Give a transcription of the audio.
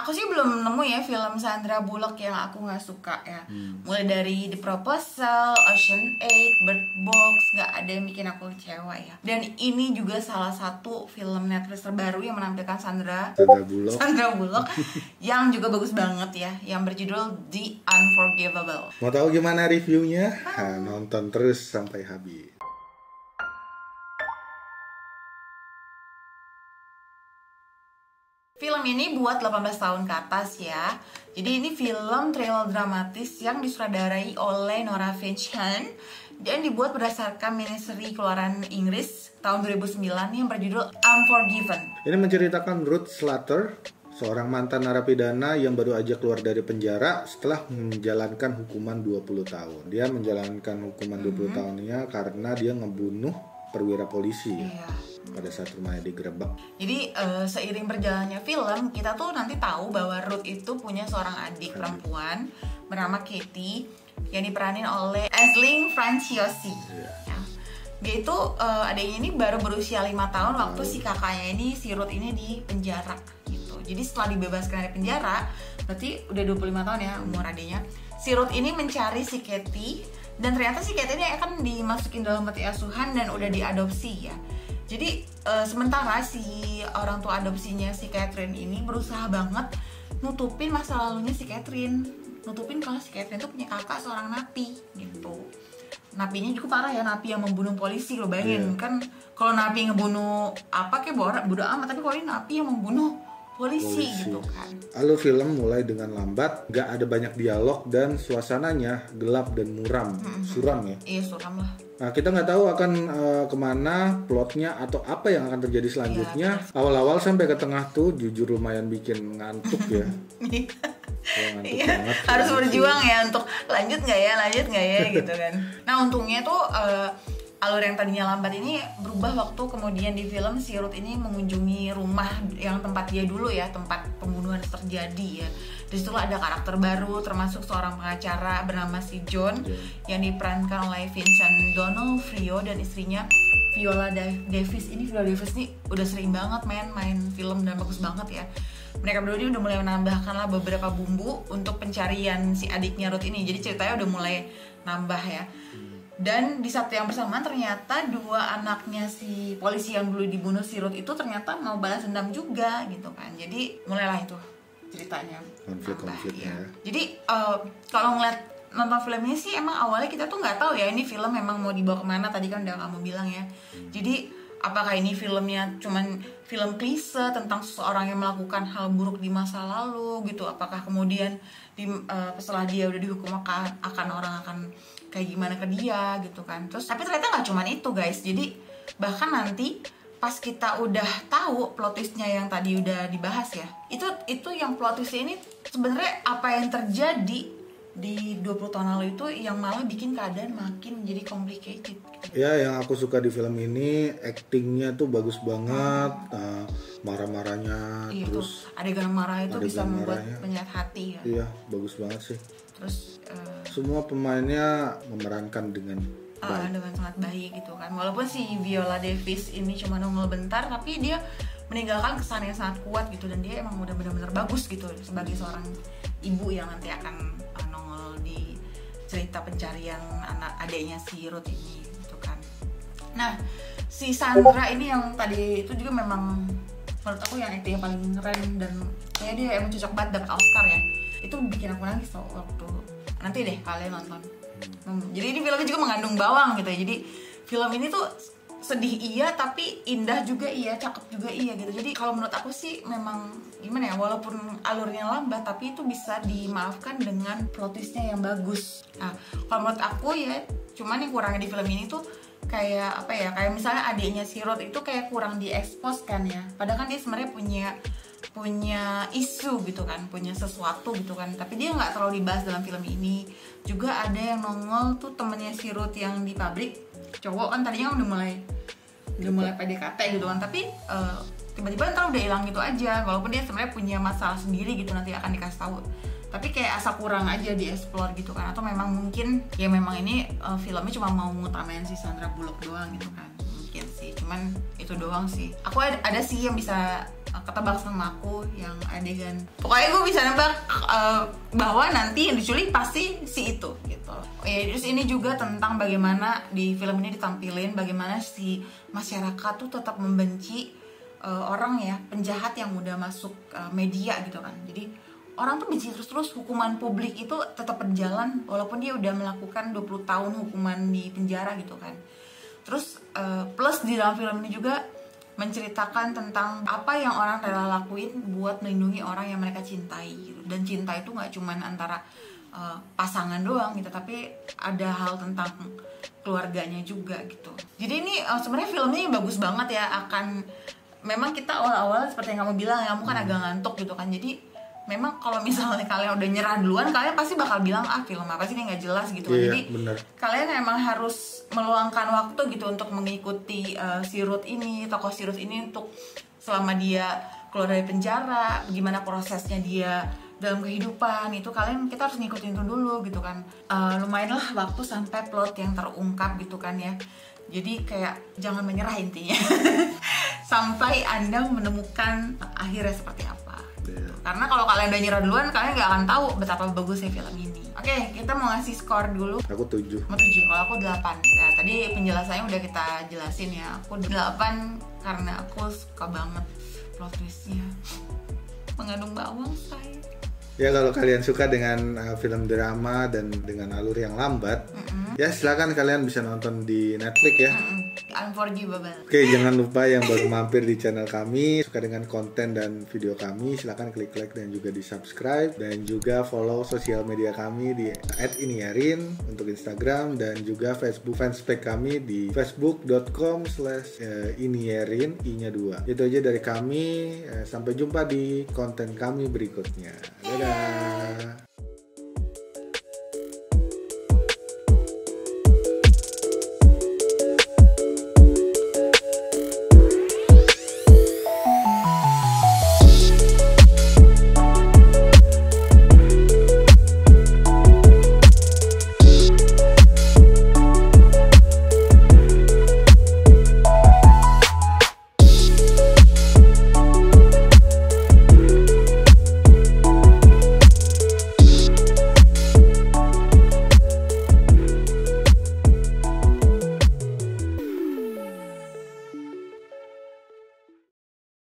Aku sih belum nemu ya film Sandra Bullock yang aku nggak suka ya. Mulai dari The Proposal, Ocean 8, Bird Box, nggak ada yang bikin aku kecewa ya. Dan ini juga salah satu film Netflix terbaru yang menampilkan Sandra Bullock yang juga bagus banget ya, yang berjudul The Unforgivable. Mau tahu gimana reviewnya? Nonton terus sampai habis. Film ini buat 18 tahun ke atas ya. Jadi ini film thriller dramatis yang disutradarai oleh Nora Finchhan dan dibuat berdasarkan miniseri keluaran Inggris tahun 2009 yang berjudul Unforgiven. Ini menceritakan Ruth Slater, seorang mantan narapidana yang baru aja keluar dari penjara setelah menjalankan hukuman 20 tahun. Dia menjalankan hukuman 20 tahunnya karena dia ngebunuh perwira polisi. Pada saat rumahnya digerebek. Jadi seiring berjalannya film, kita tuh nanti tahu bahwa Ruth itu punya seorang adik perempuan bernama Katie yang diperanin oleh Aisling Franciosi. Ya. Dia itu adiknya ini baru berusia 5 tahun waktu si kakaknya ini, si Ruth ini di penjara gitu. Jadi setelah dibebaskan dari penjara, berarti udah 25 tahun ya umur adiknya. Si Ruth ini mencari si Katie dan ternyata si Katie ini akan dimasukin dalam panti asuhan dan udah diadopsi ya. Jadi sementara si orang tua adopsinya si Catherine ini berusaha banget nutupin masa lalunya si Catherine, nutupin kalau si Catherine itu punya kakak seorang napi gitu. Napinya juga parah ya, napi yang membunuh polisi, lo bayangin kan kalau napi ngebunuh apa kayak bodoh amat, tapi kalau ini napi yang membunuh polisi gitu kan. Lalu film mulai dengan lambat, gak ada banyak dialog dan suasananya gelap dan muram, suram ya. Iya suram lah. Nah, kita nggak tahu akan kemana plotnya atau apa yang akan terjadi selanjutnya. Awal-awal sampai ke tengah tuh jujur lumayan bikin ngantuk ya. Iya, harus berjuang ya untuk lanjut nggak ya gitu kan. Nah untungnya tuh alur yang tadinya lambat ini berubah waktu kemudian di film si Ruth ini mengunjungi rumah yang tempat dia dulu ya, tempat pembunuhan terjadi ya. Di situ ada karakter baru termasuk seorang pengacara bernama si John yang diperankan oleh Vincent D'Onofrio dan istrinya Viola Davis. Viola Davis ini udah sering banget main film dan bagus banget ya. Mereka berdua ini udah mulai menambahkan lah beberapa bumbu untuk pencarian si adiknya Ruth ini. Jadi ceritanya udah mulai nambah ya. Dan di saat yang bersamaan ternyata dua anaknya si polisi yang dulu dibunuh si Ruth itu ternyata mau balas dendam juga gitu kan. Jadi mulailah itu ceritanya. Konflik-konfliknya. Ya. Jadi kalau ngeliat nonton filmnya sih emang awalnya kita tuh nggak tahu ya ini film memang mau dibawa kemana, tadi kan udah kamu bilang ya. Jadi apakah ini filmnya cuman film klise tentang seseorang yang melakukan hal buruk di masa lalu gitu? Apakah kemudian setelah dia udah dihukum akan orang akan kayak gimana ke dia gitu kan? Terus tapi ternyata nggak cuman itu guys. Jadi bahkan nanti pas kita udah tahu plot twistnya yang tadi udah dibahas ya, itu yang plot twistnya ini sebenarnya apa yang terjadi di 20 tahun lalu itu yang malah bikin keadaan makin jadi complicated gitu. Ya, yang aku suka di film ini actingnya tuh bagus banget, marah-marahnya, terus adegan marah itu bisa membuat penyayat hati ya. Iya, bagus banget sih. Terus semua pemainnya memerankan dengan dengan sangat baik gitu kan. Walaupun si Viola Davis ini cuma nongol bentar, tapi dia meninggalkan kesan yang sangat kuat gitu, dan dia emang udah benar-benar bagus gitu sebagai seorang ibu yang nanti akan nongol di cerita pencarian anak adiknya si Ruth ini gitu kan. Nah, si Sandra ini yang tadi itu juga memang menurut aku yang acting yang paling keren dan kayaknya dia emang cocok banget dapat Oscar ya. Itu bikin aku nangis waktu nanti deh kalian nonton. Jadi ini filmnya juga mengandung bawang gitu ya. Jadi film ini tuh sedih iya, tapi indah juga iya, cakep juga iya gitu. Jadi kalau menurut aku sih memang gimana ya, walaupun alurnya lambat tapi itu bisa dimaafkan dengan plot twistnya yang bagus. Nah kalau menurut aku ya, cuman yang kurangnya di film ini tuh kayak apa ya, kayak misalnya adiknya si Ruth itu kayak kurang diekspos kan ya. Padahal kan dia sebenarnya punya isu gitu kan, punya sesuatu gitu kan, tapi dia nggak terlalu dibahas dalam film ini. Juga ada yang nongol tuh temennya si Ruth yang di pabrik, cowok kan tadinya udah mulai PDKT gitu kan, tapi tiba-tiba ntar udah hilang gitu aja, walaupun dia sebenarnya punya masalah sendiri gitu, nanti akan dikasih tahu. Tapi kayak asa kurang aja dieksplor gitu kan, atau memang mungkin ya memang ini filmnya cuma mau ngutamain si Sandra Bullock doang gitu kan, mungkin sih, cuman itu doang sih. Aku ada sih yang bisa ketebak sama aku yang adegan. Pokoknya gue bisa nebak bahwa nanti yang diculik pasti si itu gitu. Ya, terus ini juga tentang bagaimana di film ini ditampilin bagaimana si masyarakat tuh tetap membenci orang ya, penjahat yang udah masuk media gitu kan. Jadi orang tuh benci terus-terus, hukuman publik itu tetap berjalan walaupun dia udah melakukan 20 tahun hukuman di penjara gitu kan. Terus plus di dalam film ini juga menceritakan tentang apa yang orang rela lakuin buat melindungi orang yang mereka cintai gitu. Dan cinta itu nggak cuman antara pasangan doang gitu, tapi ada hal tentang keluarganya juga gitu. Jadi ini sebenarnya filmnya bagus banget ya. Memang kita awal-awal seperti yang kamu bilang, kamu kan agak ngantuk gitu kan. Jadi memang kalau misalnya kalian udah nyerah duluan, kalian pasti bakal bilang film apa sih ini nggak jelas gitu kan. Jadi bener. Kalian emang harus meluangkan waktu gitu untuk mengikuti si Ruth ini, tokoh si Ruth ini, untuk selama dia keluar dari penjara, gimana prosesnya dia dalam kehidupan itu kita harus ngikutin itu dulu gitu kan. Lumayan lah waktu sampai plot yang terungkap gitu kan ya. Jadi kayak jangan menyerah intinya sampai Anda menemukan akhirnya seperti apa. Karena kalau kalian udah nyerah duluan, kalian gak akan tahu betapa bagusnya film ini. Oke, kita mau ngasih skor dulu. Aku 7. Mau 7, kalau aku 8. Nah, tadi penjelasannya udah kita jelasin ya. Aku 8 karena aku suka banget plot twistnya. Mengandung bawang say. Ya kalau kalian suka dengan film drama dan dengan alur yang lambat, ya silakan kalian bisa nonton di Netflix ya. Unforgivable. Oke, jangan lupa yang baru mampir di channel kami, suka dengan konten dan video kami, silakan klik like dan juga di subscribe, dan juga follow sosial media kami di @iniarin untuk Instagram, dan juga Facebook fanspage kami di facebook.com/iniarin i-nya 2. Itu aja dari kami, sampai jumpa di konten kami berikutnya. Dadah.